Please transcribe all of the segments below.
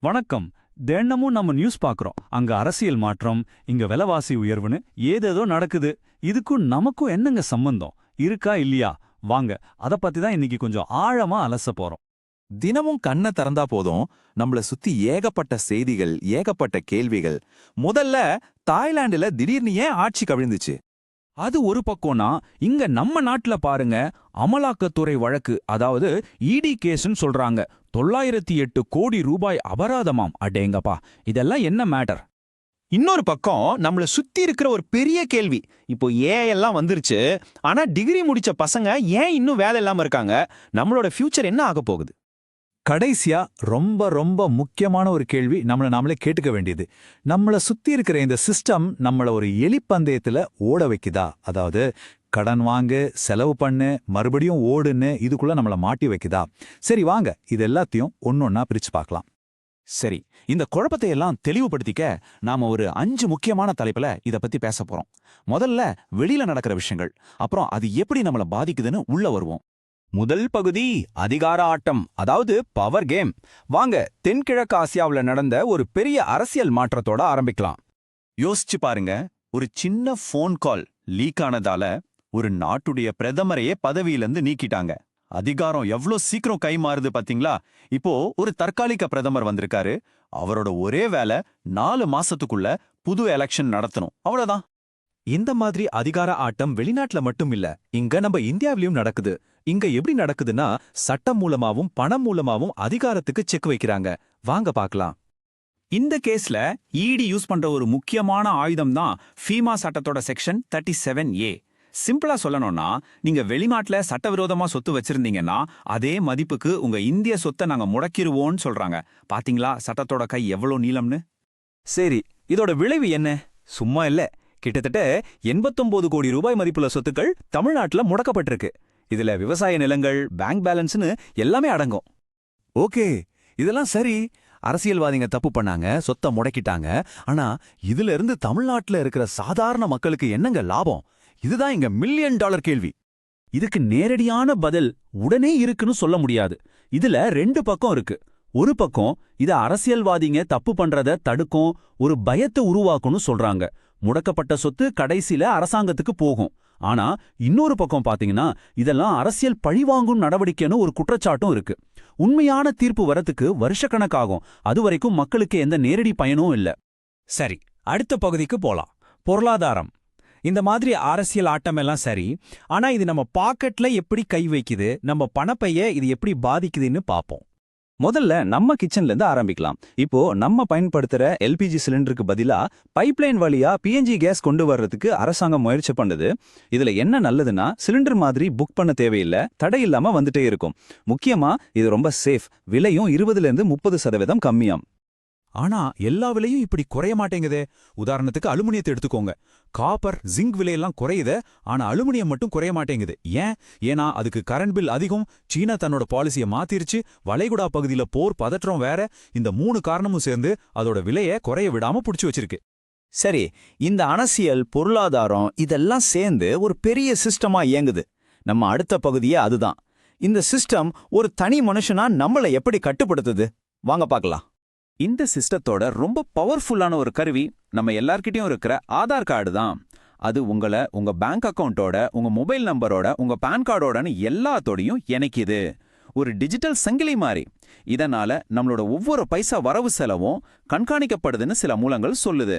வணக்கம். தினமும் நம்ம நியூஸ் பார்க்குறோம். அங்க அரசியல் மாற்றம், இங்க விலைவாசி உயர்வுன்னு ஏதேதோ நடக்குது. இதுக்கும் நமக்கும் என்னங்க சம்பந்தம்? இருக்கா இல்லையா? வாங்க, அத பத்தி தான் இன்னைக்கு கொஞ்சம் ஆழமா அலச போறோம். தினமும் கண்ணை திறந்தா போதும், நம்மள சுத்தி ஏகப்பட்ட செய்திகள், ஏகப்பட்ட கேள்விகள். முதல்ல தாய்லாந்துல திடீர்னு ஏன் ஆட்சி கவிழ்ந்துச்சு? அது ஒரு பக்கம்னா, இங்க நம்ம நாட்டுல பாருங்க, அமலாக்கத்துறை வழக்கு, அதாவது இடி கேஸ்ன்னு சொல்றாங்க. 908 கோடி ரூபாய் அபராதமாம். அடேங்கப்பா, இதெல்லாம் என்ன மேட்டர்? இன்னொரு பக்கம் நம்மள சுத்தி இருக்கிற ஒரு பெரிய கேள்வி. இப்போ ஏஐ எல்லாம் வந்துருச்சு, ஆனா டிகிரி முடிச்ச பசங்க ஏன் இன்னும் வேலை இல்லாம இருக்காங்க? நம்மளோட ஃபியூச்சர் என்ன ஆக போகுது? கடைசியா ரொம்ப ரொம்ப முக்கியமான ஒரு கேள்வி நம்மள நாமளே கேட்டுக்க வேண்டியது. நம்மள சுத்தி இருக்கிற இந்த சிஸ்டம் நம்மள ஒரு எலிப்பந்தயத்துல ஓட வைக்குதா? அதாவது கடன் வாங்கு, செலவு பண்ணு, மறுபடியும் ஓடுன்னு இதுக்குள்ள நம்மள மாட்டி வைக்குதா? சரி வாங்க, இது எல்லாத்தையும் ஒன்னொன்னா பிரிச்சு பார்க்கலாம். சரி, இந்த குழப்பத்தை எல்லாம் தெளிவுபடுத்திக்க நாம ஒரு 5 முக்கியமான தலைப்புல இத பத்தி பேச போறோம். முதல்ல வெளியில நடக்கிற விஷயங்கள், அப்புறம் அது எப்படி நம்மள பாதிக்குதுன்னு உள்ள வருவோம். முதல் பகுதி அதிகார ஆட்டம், அதாவது பவர் கேம். வாங்க, தென்கிழக்கு ஆசியாவுல நடந்த ஒரு பெரிய அரசியல் மாற்றத்தோட ஆரம்பிக்கலாம். யோசிச்சு பாருங்க, ஒரு சின்ன ஃபோன் கால் லீக் ஆனதால ஒரு நாட்டுடைய பிரதமரையே பதவியிலிருந்து நீக்கிட்டாங்க. அதிகாரம் எவ்ளோ சீக்கிரம் கை மாறுது பாத்தீங்களா? இப்போ ஒரு தற்காலிக பிரதமர் வந்திருக்காரு. அவரோட ஒரே வேலை 4 மாசத்துக்குள்ள புது எலெக்ஷன் நடத்தணும், அவ்வளவுதான். இந்த மாதிரி அதிகார ஆட்டம் வெளிநாட்டுல மட்டும் இல்ல, இங்க நம்ம இந்தியாவிலயும் நடக்குது. இங்க எப்படி நடக்குதுன்னா, சட்டம் மூலமாவும் பணம் மூலமாவும் அதிகாரத்துக்கு செக் வைக்கிறாங்க. வாங்க பார்க்கலாம். இந்த கேஸ்ல இடி யூஸ் பண்ற ஒரு முக்கியமான ஆயுதம் தான் ஃபீமா சட்டத்தோட செக்ஷன் 37A. சிம்பிளா சொல்லணும்னா, நீங்க வெளிநாட்டுல சட்டவிரோதமா சொத்து வச்சிருந்தீங்கன்னா அதே மதிப்புக்கு உங்க இந்திய சொத்தை நாங்க முடக்கிருவோம்னு சொல்றாங்க. பாத்தீங்களா சட்டத்தோட கை எவ்வளவு நீளம்னு? சரி, இதோட விளைவு என்ன? சும்மா இல்ல, கிட்டத்தட்ட 89 கோடி ரூபாய் மதிப்புள்ள சொத்துக்கள் தமிழ்நாட்டுல முடக்கப்பட்டிருக்கு. இதுல விவசாய நிலங்கள், பேங்க் பேலன்ஸ்னு எல்லாமே அடங்கும். ஓகே, இதெல்லாம் சரி. அரசியல்வாதிங்க தப்பு பண்ணாங்க, சொத்தை முடக்கிட்டாங்க. ஆனா இதுல இருந்து தமிழ்நாட்டுல இருக்கிற சாதாரண மக்களுக்கு என்னங்க லாபம்? இதுதான் இங்க மில்லியன் டாலர் கேள்வி. இதுக்கு நேரடியான பதில் உடனே இருக்குன்னு சொல்ல முடியாது. இதுல 2 பக்கம் இருக்கு. ஒரு பக்கம் இத அரசியல்வாதிங்க தப்பு பண்றத தடுக்கும், ஒரு பயத்தை உருவாக்கும்னு சொல்றாங்க. முடக்கப்பட்ட சொத்து கடைசியில அரசாங்கத்துக்கு போகும். ஆனா இன்னொரு பக்கம் பாத்தீங்கன்னா, இதெல்லாம் அரசியல் பழிவாங்கும் நடவடிக்கைன்னு ஒரு குற்றச்சாட்டும் இருக்கு. உண்மையான தீர்ப்பு வரத்துக்கு வருஷக்கணக்காகும். அதுவரைக்கும் மக்களுக்கு எந்த நேரடி பயனும் இல்ல. சரி, அடுத்த பகுதிக்கு போலாம். பொருளாதாரம். இந்த மாதிரி அரசியல் ஆட்டம் எல்லாம் சரி, ஆனா இது நம்ம பாக்கெட்ல எப்படி கை வைக்குது, நம்ம பணப்பைய இது எப்படி பாதிக்குதுன்னு பாப்போம். முதல்ல நம்ம கிச்சன்ல இருந்து ஆரம்பிக்கலாம். இப்போ நம்ம பயன்படுத்துற எல்பிஜி சிலிண்டருக்கு பதிலா பைப்லைன் வழியா பிஎன்ஜி கேஸ் கொண்டு வர்றதுக்கு அரசாங்கம் முயற்சி பண்ணுது. இதுல என்ன நல்லதுன்னா, சிலிண்டர் மாதிரி புக் பண்ண தேவையில்லை, தடை இல்லாம வந்துட்டே இருக்கும். முக்கியமா இது ரொம்ப சேஃப், விலையும் 20% கம்மியாம். ஆனா எல்லா விலையும் இப்படி குறைய மாட்டேங்குதே. உதாரணத்துக்கு அலுமினியத்தை எடுத்துக்கோங்க. காப்பர், ஜிங்க் விலையெல்லாம் குறையுது, ஆனா அலுமினியம் மட்டும் குறைய மாட்டேங்குது. ஏன்னா அதுக்கு கரண்ட் பில் அதிகம். சீனா தன்னோட பாலிசியை மாத்திருச்சு. வளைகுடா பகுதியில போர் பதற்றம் வேற. இந்த 3 காரணமும் சேர்ந்து அதோட விலையை குறைய விடாம புடிச்சு வச்சிருக்கு. சரி, இந்த அரசியல், பொருளாதாரம் இதெல்லாம் சேர்ந்து ஒரு பெரிய சிஸ்டமா இயங்குது. நம்ம அடுத்த பகுதியே அதுதான். இந்த சிஸ்டம் ஒரு தனி மனுஷனா நம்மள எப்படி கட்டுப்படுத்துது? வாங்க பார்க்கலாம். இந்த சிஸ்டத்தோட ரொம்ப பவர்ஃபுல்லான ஒரு கருவி நம்ம எல்லார்கிட்டயும் இருக்கிற ஆதார் கார்டு தான். அது உங்களை உங்க பேங்க் அக்கவுண்டோட, உங்க மொபைல் நம்பரோட, உங்க பான் கார்டோடன்னு எல்லாத்தோடையும் இணைக்குது. ஒரு டிஜிட்டல் சங்கிலி மாதிரி. இதனால நம்மளோட ஒவ்வொரு பைசா வரவு செலவும் கண்காணிக்கப்படுதுன்னு சில மூலங்கள் சொல்லுது.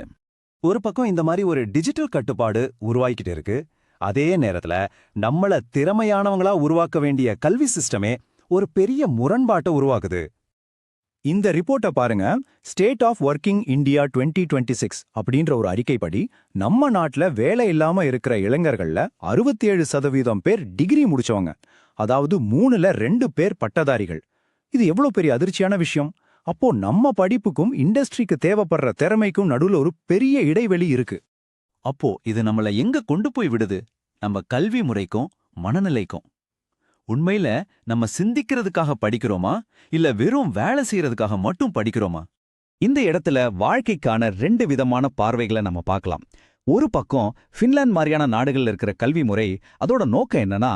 ஒரு பக்கம் இந்த மாதிரி ஒரு டிஜிட்டல் கட்டுப்பாடு உருவாக்கிட்டு இருக்கு. அதே நேரத்துல நம்மள திறமையானவங்களா உருவாக்க வேண்டிய கல்வி சிஸ்டமே ஒரு பெரிய முரண்பாட்டை உருவாக்குது. இந்த ரிப்போர்ட்டை பாருங்க. ஸ்டேட் ஆஃப் ஒர்க்கிங் இந்தியா 2026 அப்படின்ற ஒரு அறிக்கைப்படி நம்ம நாட்டுல வேலை இல்லாம இருக்கிற இளைஞர்கள்ல 67% பேர் டிகிரி முடிச்சவங்க. அதாவது 3ல் 2 பேர் பட்டதாரிகள். இது எவ்வளவு பெரிய அதிர்ச்சியான விஷயம். அப்போ நம்ம படிப்புக்கும் இண்டஸ்ட்ரிக்கு தேவைப்படுற திறமைக்கும் நடுவுல ஒரு பெரிய இடைவெளி இருக்கு. அப்போ இது நம்மள எங்க கொண்டு போய் விடுது? நம்ம கல்வி முறைக்கும் மனநிலைக்கும். உண்மையில நம்ம சிந்திக்கிறதுக்காக படிக்கிறோமா, இல்ல வெறும் வேலை செய்யறதுக்காக மட்டும் படிக்கிறோமா? இந்த இடத்துல வாழ்க்கைக்கான 2 விதமான பார்வைகளை நம்ம பார்க்கலாம். ஒரு பக்கம் ஃபின்லாந்து மாதிரியான நாடுகள்ல இருக்கிற கல்வி முறை, அதோட நோக்கம் என்னன்னா,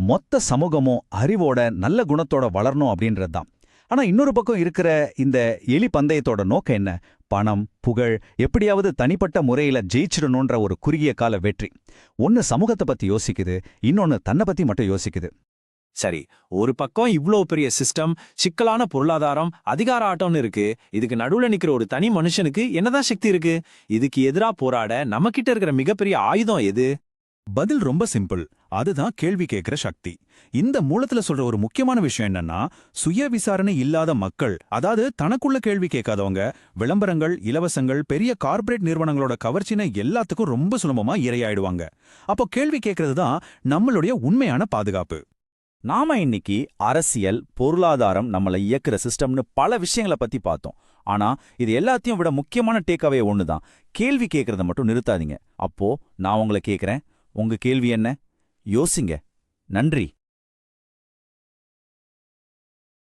மொத்த சமூகமும் அறிவோட நல்ல குணத்தோட வளரணும் அப்படின்றதுதான். ஆனா இன்னொரு பக்கம் இருக்கிற இந்த எலி பந்தயத்தோட நோக்கம் என்ன? பணம், புகழ், எப்படியாவது தனிப்பட்ட முறையில ஜெயிச்சிடணுன்ற ஒரு குறுகிய கால வெற்றி. ஒன்னு சமூகத்தை பத்தி யோசிக்குது, இன்னொன்னு தன்னை பத்தி மட்டும் யோசிக்குது. சரி, ஒரு பக்கம் இவ்ளோ பெரிய சிஸ்டம், சிக்கலான பொருளாதாரம், அதிகார ஆட்டம்னு இருக்கு. இதுக்கு நடுவுல நிக்கிற ஒரு தனி மனுஷனுக்கு என்னதான் சக்தி இருக்கு? இதுக்கு எதிரா போராட நம்மகிட்ட இருக்கிற மிகப்பெரிய ஆயுதம் எது? பதில் ரொம்ப சிம்பிள். அதுதான் கேள்வி கேட்கிற சக்தி. இந்த மூலத்துல சொல்ற ஒரு முக்கியமான விஷயம் என்னன்னா, சுய விசாரணை இல்லாத மக்கள், அதாவது தனக்குள்ள கேள்வி கேட்காதவங்க, விளம்பரங்கள், இலவசங்கள், பெரிய கார்ப்பரேட் நிறுவனங்களோட கவர்ச்சினை எல்லாத்துக்கும் ரொம்ப சுலபமா இரையாயிடுவாங்க. அப்போ கேள்வி கேட்கறது தான் நம்மளுடைய உண்மையான பாதுகாப்பு. நாம இன்னைக்கு அரசியல், பொருளாதாரம், நம்மள இயக்குற சிஸ்டம்னு பல விஷயங்களை பத்தி பார்த்தோம். ஆனா இது எல்லாத்தையும் விட முக்கியமான டேக்அவே ஒண்ணுதான். கேள்வி கேட்கறத மட்டும் நிறுத்தாதீங்க. அப்போ நான் உங்களை கேட்கிறேன், உங்க கேள்வி என்ன? யோசிங்க. நன்றி.